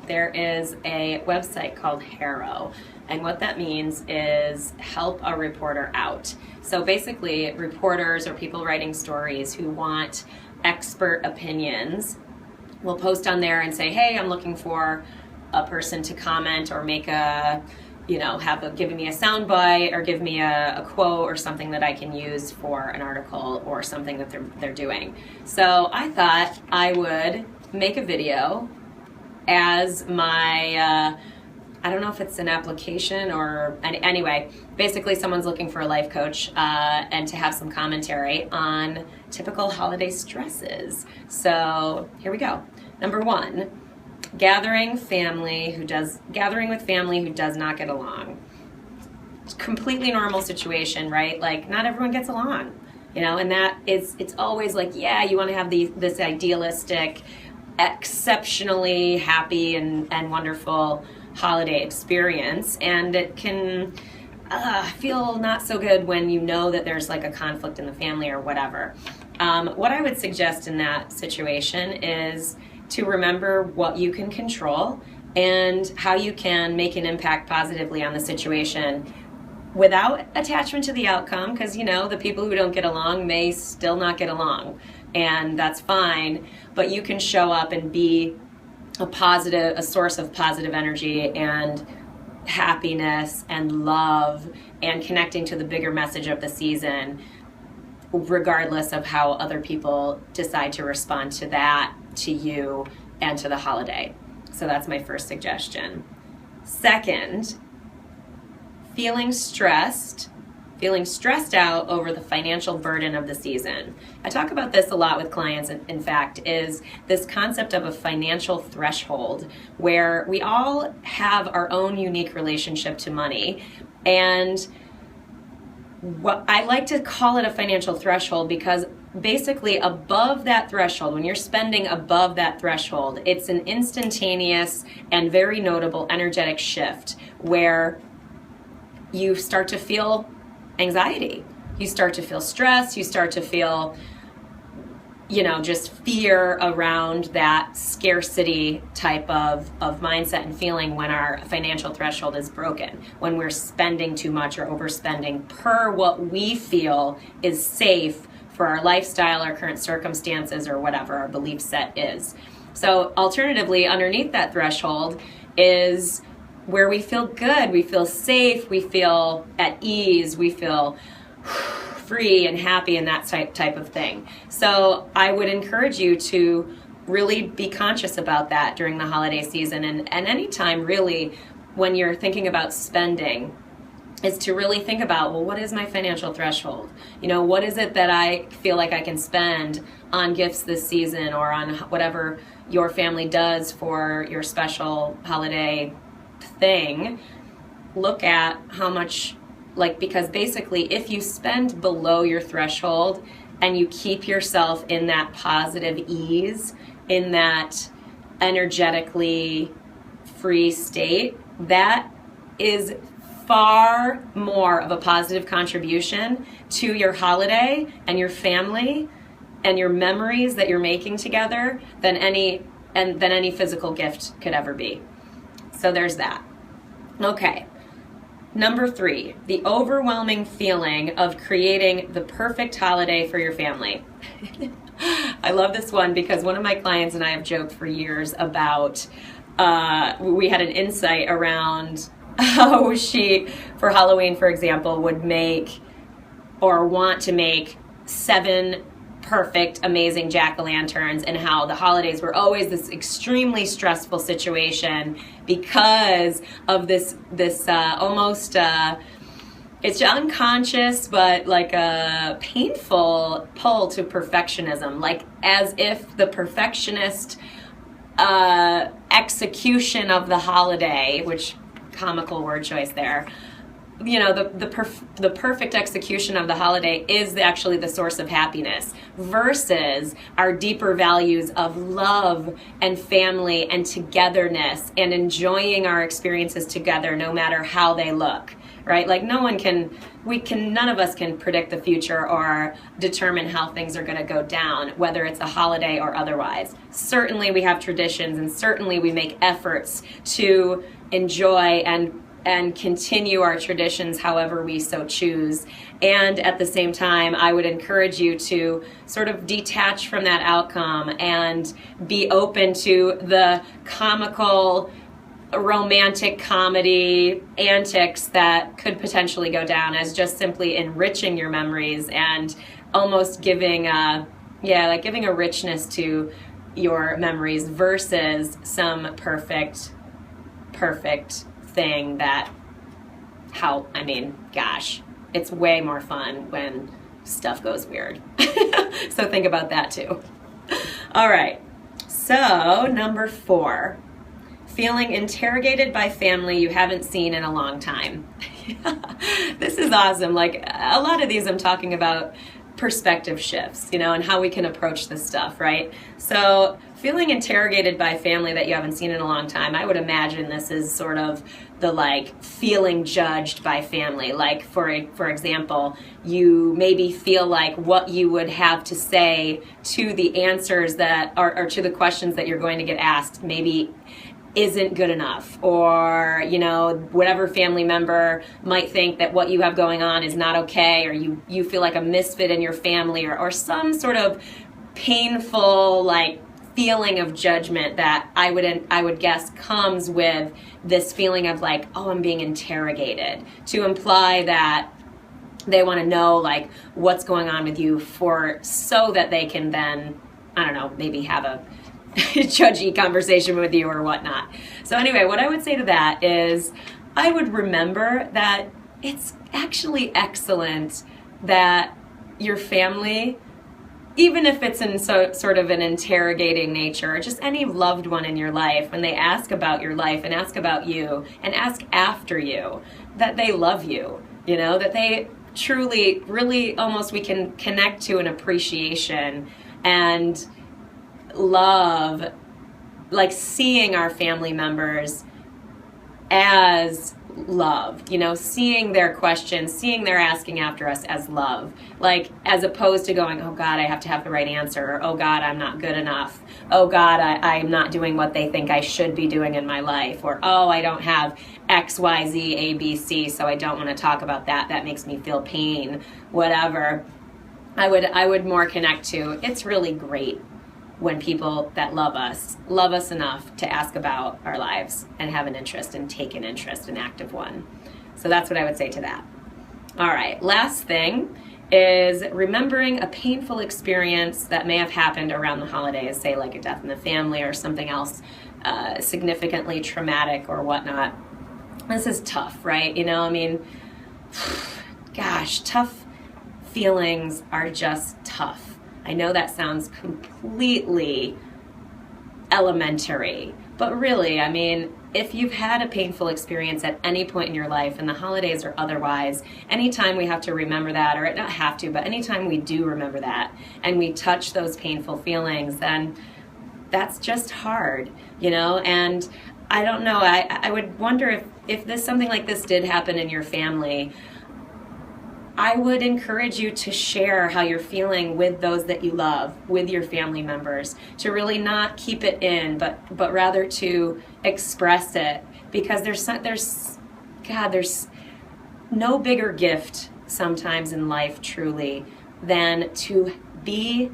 there is a website called Harrow. And what that means is help a reporter out. So basically, reporters or people writing stories who want expert opinions will post on there and say, hey, I'm looking for a person to comment or make a, give me a soundbite or give me a quote or something that I can use for an article or something that they're doing. So I thought I would make a video as my, I don't know if it's an application or, anyway, basically someone's looking for a life coach and to have some commentary on typical holiday stresses. So here we go. Number 1, gathering with family who does not get along. It's a completely normal situation, right? Like, not everyone gets along, and it's always like, yeah, you want to have this idealistic, exceptionally happy and wonderful holiday experience, and it can feel not so good when you know that there's like a conflict in the family or whatever. What I would suggest in that situation is to remember what you can control and how you can make an impact positively on the situation without attachment to the outcome, because the people who don't get along may still not get along, and that's fine, but you can show up and be a source of positive energy and happiness and love and connecting to the bigger message of the season, regardless of how other people decide to respond to that, to you, and to the holiday. So that's my first suggestion. Second, feeling stressed out over the financial burden of the season. I talk about this a lot with clients, in fact, is this concept of a financial threshold where we all have our own unique relationship to money. And what I like to call it a financial threshold because basically above that threshold, when you're spending above that threshold, it's an instantaneous and very notable energetic shift where you start to feel anxiety. You start to feel stress. You start to feel, just fear around that scarcity type of mindset and feeling when our financial threshold is broken, when we're spending too much or overspending per what we feel is safe for our lifestyle, our current circumstances, or whatever our belief set is. So alternatively, underneath that threshold is where we feel good, we feel safe, we feel at ease, we feel free and happy and that type of thing. So I would encourage you to really be conscious about that during the holiday season and anytime really when you're thinking about spending, is to really think about, well, what is my financial threshold? What is it that I feel like I can spend on gifts this season or on whatever your family does for your special holiday thing. Look at how much, because basically if you spend below your threshold and you keep yourself in that positive ease, in that energetically free state, that is far more of a positive contribution to your holiday and your family and your memories that you're making together than any physical gift could ever be. So there's that. Okay. Number 3, the overwhelming feeling of creating the perfect holiday for your family. I love this one because one of my clients and I have joked for years about, we had an insight around how she, for Halloween, for example, would make or want to make 7 perfect, amazing jack-o'-lanterns, and how the holidays were always this extremely stressful situation because of this almost, it's unconscious, but like a painful pull to perfectionism, like as if the perfectionist execution of the holiday, which comical word choice there, the perfect execution of the holiday is actually the source of happiness versus our deeper values of love and family and togetherness and enjoying our experiences together no matter how they look, right? Like none of us can predict the future or determine how things are going to go down, whether it's a holiday or otherwise. Certainly we have traditions, and certainly we make efforts to enjoy and continue our traditions however we so choose. And at the same time, I would encourage you to sort of detach from that outcome and be open to the comical, romantic comedy antics that could potentially go down as just simply enriching your memories and almost giving a richness to your memories versus some perfect thing gosh, it's way more fun when stuff goes weird. So think about that too. All right, so number 4, feeling interrogated by family you haven't seen in a long time. This is awesome. Like a lot of these I'm talking about perspective shifts, and how we can approach this stuff, right? So feeling interrogated by family that you haven't seen in a long time, I would imagine this is sort of the feeling judged by family. Like for example, you maybe feel like what you would have to say to the answers that or to the questions that you're going to get asked maybe isn't good enough, or whatever family member might think that what you have going on is not okay, or you feel like a misfit in your family, or some sort of painful feeling of judgment that I would guess comes with this feeling of I'm being interrogated, to imply that they want to know what's going on with you so that they can then, I don't know, maybe have a judgy conversation with you or whatnot. So anyway, what I would say to that is I would remember that it's actually excellent that your family, even if it's in sort of an interrogating nature, or just any loved one in your life, when they ask about your life and ask about you and ask after you, that they love you, that they truly, really almost we can connect to an appreciation and love, seeing our family members as love, seeing their questions, seeing their asking after us as love, as opposed to going, oh God, I have to have the right answer, or oh God, I'm not good enough, oh God, I'm not doing what they think I should be doing in my life, or oh, I don't have X, Y, Z, A, B, C, so I don't want to talk about that makes me feel pain, whatever. I would more connect to, it's really great when people that love us enough to ask about our lives and have an interest and take an interest, an active one. So that's what I would say to that. All right, last thing is remembering a painful experience that may have happened around the holidays, say like a death in the family or something else significantly traumatic or whatnot. This is tough, right? Gosh, tough feelings are just tough. I know that sounds completely elementary, but really, if you've had a painful experience at any point in your life, in the holidays or otherwise, anytime we have to remember that, or not have to, but anytime we do remember that and we touch those painful feelings, then that's just hard, and I don't know, I would wonder if this something like this did happen in your family, I would encourage you to share how you're feeling with those that you love, with your family members, to really not keep it in, but rather to express it, because there's no bigger gift sometimes in life truly than to be